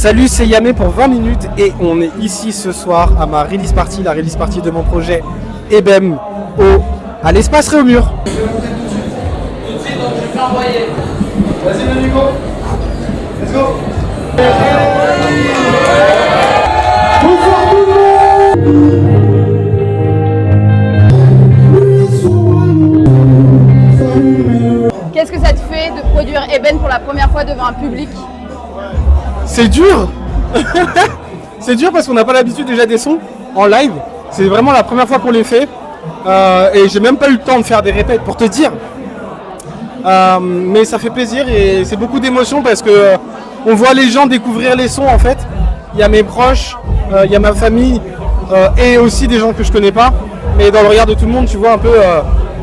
Salut, c'est Yamé pour 20 minutes et on est ici ce soir à ma release party, la release party de mon projet EBEM à l'espace Réaumur. Tout de suite, donc je vais envoyer. Vas-y, mon Hugo. Let's go. Bonsoir tout le monde. Qu'est-ce que ça te fait de produire EBEM pour la première fois devant un public? C'est dur. C'est dur parce qu'on n'a pas l'habitude déjà des sons en live. C'est vraiment la première fois qu'on les fait. Et j'ai même pas eu le temps de faire des répètes pour te dire. Mais ça fait plaisir et c'est beaucoup d'émotions parce que on voit les gens découvrir les sons en fait. Il y a mes proches, il y a ma famille et aussi des gens que je connais pas. Mais dans le regard de tout le monde, tu vois un peu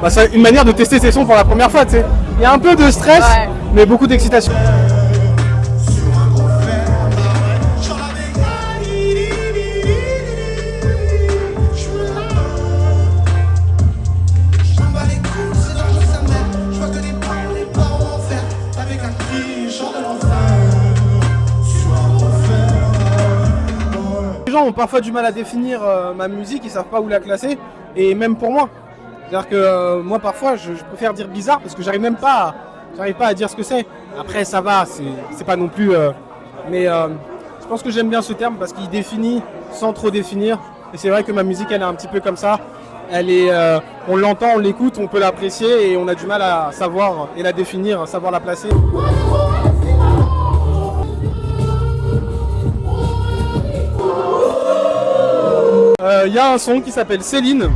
c'est une manière de tester ces sons pour la première fois. Tu sais. Il y a un peu de stress, ouais, mais beaucoup d'excitation. Les gens ont parfois du mal à définir ma musique, ils savent pas où la classer, et même pour moi. C'est-à-dire que moi parfois je préfère dire bizarre parce que j'arrive pas à dire ce que c'est. Après ça va, c'est pas non plus... mais je pense que j'aime bien ce terme parce qu'il définit sans trop définir. Et c'est vrai que ma musique elle est un petit peu comme ça. Elle est, on l'entend, on l'écoute, on peut l'apprécier et on a du mal à savoir et la définir, à savoir la placer. Il y a un son qui s'appelle Céline.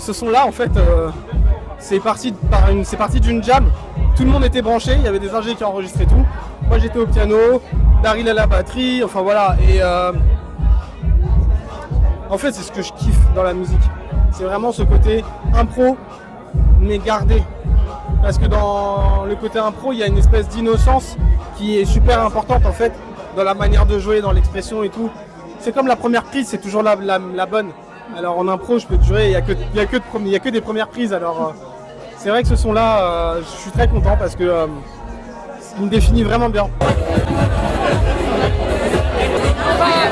Ce son-là, en fait, c'est parti d'une jam. Tout le monde était branché, il y avait des ingés qui enregistraient tout. Moi, j'étais au piano, Daryl à la batterie, enfin voilà. Et en fait, c'est ce que je kiffe dans la musique. C'est vraiment ce côté impro, mais gardé. Parce que dans le côté impro, il y a une espèce d'innocence qui est super importante, en fait, dans la manière de jouer, dans l'expression et tout. C'est comme la première prise, c'est toujours la bonne. Alors en impro, je peux te jurer, il n'y a que des premières prises. Alors c'est vrai que ce son-là, je suis très content parce que il me définit vraiment bien.